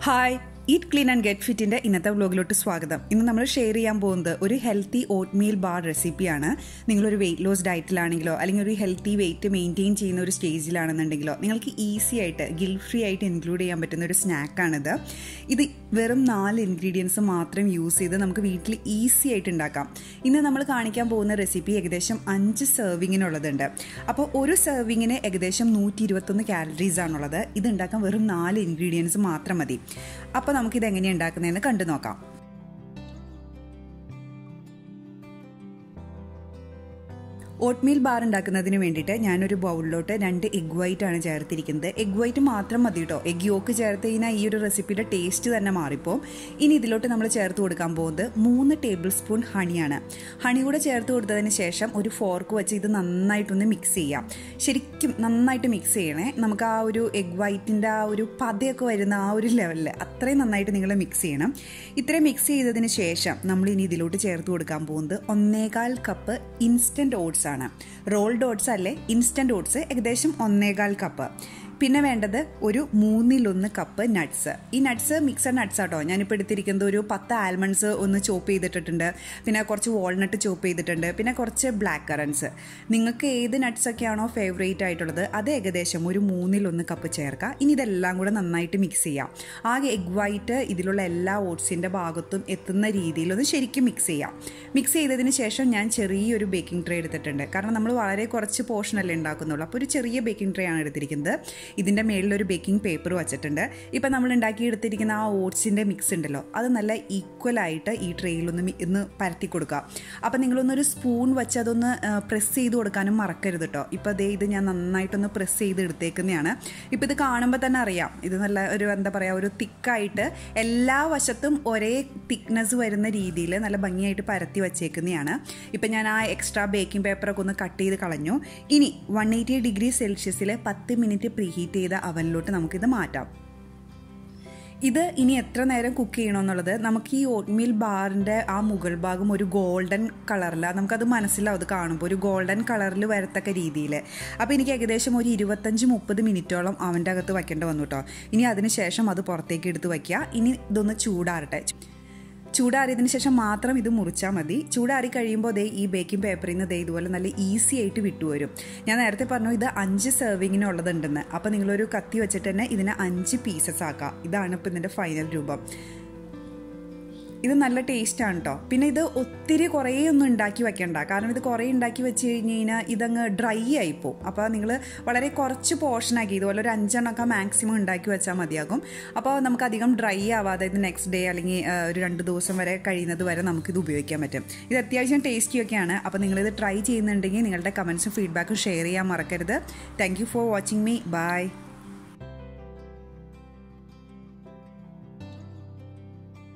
Hi, Eat Clean and Get Fit in the vlog സ്വാഗതം. ഇന്ന് നമ്മൾ ഷെയർ ചെയ്യാൻ പോകുന്നത് ഒരു ഹെൽത്തി ഓട്ട്മീൽ ബാർ റെസിപ്പിയാണ്. നിങ്ങളൊരു വെയിറ്റ് ലോസ് ഡയറ്റിലാണെങ്കിലോ അല്ലെങ്കിൽ ഒരു ഹെൽത്തി വെയിറ്റ് മെയിൻറ്റെയിൻ ചെയ്യുന്ന ഒരു സ്റ്റേജിലാണെന്നുണ്ടെങ്കിലോ നിങ്ങൾക്ക് ഈസി ആയിട്ട് ഗിൽറ്റ് ഫ്രീ ആയിട്ട് ഇൻക്ലൂഡ് ചെയ്യാൻ പറ്റുന്ന ഒരു സ്നാക്കാണിത്. ഇത് വെറും 4 ഇൻഗ്രീഡിയൻസ് മാത്രം യൂസ് ചെയ്ത് നമുക്ക് വീട്ടിൽ ഈസി ആയിട്ട് ഉണ്ടാക്കാം. ഇന്ന് നമ്മൾ കാണിക്കാൻ പോകുന്ന റെസിപ്പി ഏകദേശം 5 സെർവിങ്ങിനുള്ളതുണ്ട്. അപ്പോൾ ഒരു സെർവിങ്ങിന് ഏകദേശം 121 കാലറീസ് ആണുള്ളത്. ഇത് ഉണ്ടാക്കാൻ വെറും 4 ഇൻഗ്രീഡിയൻസ് മാത്രം മതി. അപ്പോൾ നമുക്കിത് എങ്ങനെയാണ് ഉണ്ടാക്കുന്നതെന്ന് കണ്ടു നോക്കാം. ഓട്ട്മീൽ ബാർ ഉണ്ടാക്കുന്നതിന് വേണ്ടിയിട്ട് ഞാനൊരു ബൗളിലോട്ട് 2 എഗ് വൈറ്റ് ആണ് ചേർത്തിരിക്കുന്നത്. എഗ് വൈറ്റ് മാത്രം മതി കേട്ടോ. എഗ് യോക്ക് ചേർത്ത് കഴിഞ്ഞാൽ ഈ ഒരു റെസിപ്പിയുടെ ടേസ്റ്റ് തന്നെ മാറിപ്പോവും. ഇനി ഇതിലോട്ട് നമ്മൾ ചേർത്ത് കൊടുക്കാൻ പോകുന്നത് 3 ടേബിൾ സ്പൂൺ ഹണിയാണ്. ഹണി കൂടെ ചേർത്ത് കൊടുത്തതിന് ശേഷം ഒരു ഫോർക്ക് വെച്ച് ഇത് നന്നായിട്ടൊന്ന് മിക്സ് ചെയ്യാം. ശരിക്കും നന്നായിട്ട് മിക്സ് ചെയ്യണേ. നമുക്ക് ആ ഒരു എഗ് വൈറ്റിൻ്റെ ആ ഒരു പതയൊക്കെ വരുന്ന ആ ഒരു ലെവലിൽ അത്രയും നന്നായിട്ട് നിങ്ങൾ മിക്സ് ചെയ്യണം. ഇത്രയും മിക്സ് ചെയ്തതിന് ശേഷം നമ്മൾ ഇനി ഇതിലോട്ട് ചേർത്ത് കൊടുക്കാൻ പോകുന്നത് 1.25 കപ്പ് ഇൻസ്റ്റൻറ്റ് ഓട്സ് ആണ്. റോൾഡ് ഓട്സ് അല്ലേ, ഇൻസ്റ്റന്റ് ഓട്സ് ഏകദേശം 1.25 കപ്പ്. പിന്നെ വേണ്ടത് ഒരു 1/3 കപ്പ് നട്ട്സ്. ഈ നട്ട്സ് മിക്സഡ് നട്ട്സ് ആട്ടോ. ഞാനിപ്പോൾ എടുത്തിരിക്കുന്നത് ഒരു 10 ആൽമണ്ട്സ് ഒന്ന് ചോപ്പ് ചെയ്തിട്ടുണ്ട്, പിന്നെ കുറച്ച് വാൾനട്ട് ചോപ്പ് ചെയ്തിട്ടുണ്ട്, പിന്നെ കുറച്ച് ബ്ലാക്ക് കറൻസ്. നിങ്ങൾക്ക് ഏത് നട്ട്സൊക്കെ ആണോ ഫേവറേറ്റ് ആയിട്ടുള്ളത് അത് ഏകദേശം ഒരു 1/3 കപ്പ് ചേർക്കുക. ഇനി ഇതെല്ലാം കൂടെ നന്നായിട്ട് മിക്സ് ചെയ്യാം. ആകെ എഗ് വൈറ്റ് ഇതിലുള്ള എല്ലാ ഓട്സിൻ്റെ ഭാഗത്തും എത്തുന്ന രീതിയിലൊന്ന് ശരിക്കും മിക്സ് ചെയ്യാം. മിക്സ് ചെയ്തതിന് ശേഷം ഞാൻ ചെറിയൊരു ബേക്കിംഗ് ട്രേ എടുത്തിട്ടുണ്ട്. കാരണം നമ്മൾ വളരെ കുറച്ച് പോർഷനല്ലേ ഉണ്ടാക്കുന്നുള്ളൂ. അപ്പോൾ ഒരു ചെറിയ ബേക്കിംഗ് ട്രേ ആണ് എടുത്തിരിക്കുന്നത്. ഇതിൻ്റെ മേളിലൊരു ബേക്കിംഗ് പേപ്പർ വെച്ചിട്ടുണ്ട്. ഇപ്പം നമ്മൾ ഉണ്ടാക്കിയെടുത്തിരിക്കുന്ന ആ ഓട്സിൻ്റെ മിക്സ് ഉണ്ടല്ലോ, അത് നല്ല ഈക്വലായിട്ട് ഈ ട്രേയിലൊന്ന് പരത്തി കൊടുക്കുക. അപ്പം നിങ്ങളൊന്നൊരു സ്പൂൺ വെച്ച് അതൊന്ന് പ്രസ് ചെയ്ത് കൊടുക്കാനും മറക്കരുത് കേട്ടോ. ഇപ്പോൾ അതേ ഇത് ഞാൻ നന്നായിട്ടൊന്ന് പ്രസ് ചെയ്ത് എടുത്തേക്കുന്നതാണ്. ഇപ്പോൾ ഇത് കാണുമ്പോൾ തന്നെ അറിയാം ഇത് നല്ല ഒരു എന്താ പറയുക, ഒരു തിക്കായിട്ട് എല്ലാ വശത്തും ഒരേ തിക്നെസ് വരുന്ന രീതിയിൽ നല്ല ഭംഗിയായിട്ട് പരത്തി വച്ചേക്കുന്നതാണ്. ഇപ്പം ഞാൻ ആ എക്സ്ട്രാ ബേക്കിംഗ് പേപ്പറൊക്കെ ഒന്ന് കട്ട് ചെയ്ത് കളഞ്ഞു. ഇനി 180 ഡിഗ്രി സെൽഷ്യസിൽ 10 മിനിറ്റ് പ്രീഹീറ്റ് ചെയ്ത അവനിലോട്ട് നമുക്കിത് മാറ്റാം. ഇത് ഇനി എത്ര നേരം കുക്ക് ചെയ്യണമെന്നുള്ളത് നമുക്ക് ഈ ഓട്ട്മീൽ ബാറിൻ്റെ ആ മുകൾ ഭാഗം ഒരു ഗോൾഡൻ കളറിൽ നമുക്കത് മനസ്സിലാവും. അത് കാണുമ്പോൾ ഒരു ഗോൾഡൻ കളറിൽ വരത്തക്ക രീതിയിൽ. അപ്പോൾ എനിക്ക് ഏകദേശം ഒരു 25-30 മിനിറ്റോളം അവൻ്റെ അകത്ത് വയ്ക്കേണ്ടി വന്നു കേട്ടോ. ഇനി അതിന് ശേഷം അത് പുറത്തേക്ക് എടുത്ത് വയ്ക്കുക. ഇനി ഇതൊന്ന് ചൂടാറട്ടെ. ചൂടാറിയതിന് ശേഷം മാത്രം ഇത് മുറിച്ചാൽ മതി. ചൂടാറി കഴിയുമ്പോൾ ദേ ഈ ബേക്കിംഗ് പേപ്പറിൽ നിന്ന് ദേ ഇതുപോലെ നല്ല ഈസി ആയിട്ട് വിട്ടുവരും. ഞാൻ നേരത്തെ പറഞ്ഞു ഇത് 5 സെർവിങ്ങിനുള്ളതുണ്ടെന്ന്. അപ്പോൾ നിങ്ങളൊരു കത്തി വെച്ചിട്ട് തന്നെ ഇതിനെ 5 പീസസ് ആക്കുക. ഇതാണ് ഇപ്പോൾ ഇതിൻ്റെ ഫൈനൽ രൂപം. ഇത് നല്ല ടേസ്റ്റാണ് കേട്ടോ. പിന്നെ ഇത് ഒത്തിരി കുറേ ഒന്നും ഉണ്ടാക്കി വെക്കണ്ട. കാരണം ഇത് കുറേ ഉണ്ടാക്കി വെച്ച് കഴിഞ്ഞ് കഴിഞ്ഞാൽ ഇതങ്ങ് ഡ്രൈ ആയിപ്പോവും. അപ്പോൾ നിങ്ങൾ വളരെ കുറച്ച് പോർഷനാക്കി ഇതുപോലെ ഒരു 5 എണ്ണമൊക്കെ മാക്സിമം ഉണ്ടാക്കി വെച്ചാൽ മതിയാകും. അപ്പോൾ നമുക്ക് അധികം ഡ്രൈ ആവാതെ ഇത് നെക്സ്റ്റ് ഡേ അല്ലെങ്കിൽ ഒരു 2 ദിവസം വരെ കഴിയുന്നത് വരെ നമുക്കിത് ഉപയോഗിക്കാൻ പറ്റും. ഇത് അത്യാവശ്യം ടേസ്റ്റിയൊക്കെയാണ്. അപ്പോൾ നിങ്ങളിത് ട്രൈ ചെയ്യുന്നുണ്ടെങ്കിൽ നിങ്ങളുടെ കമൻസും ഫീഡ്ബാക്കും ഷെയർ ചെയ്യാൻ മറക്കരുത്. Thank you for watching me. By.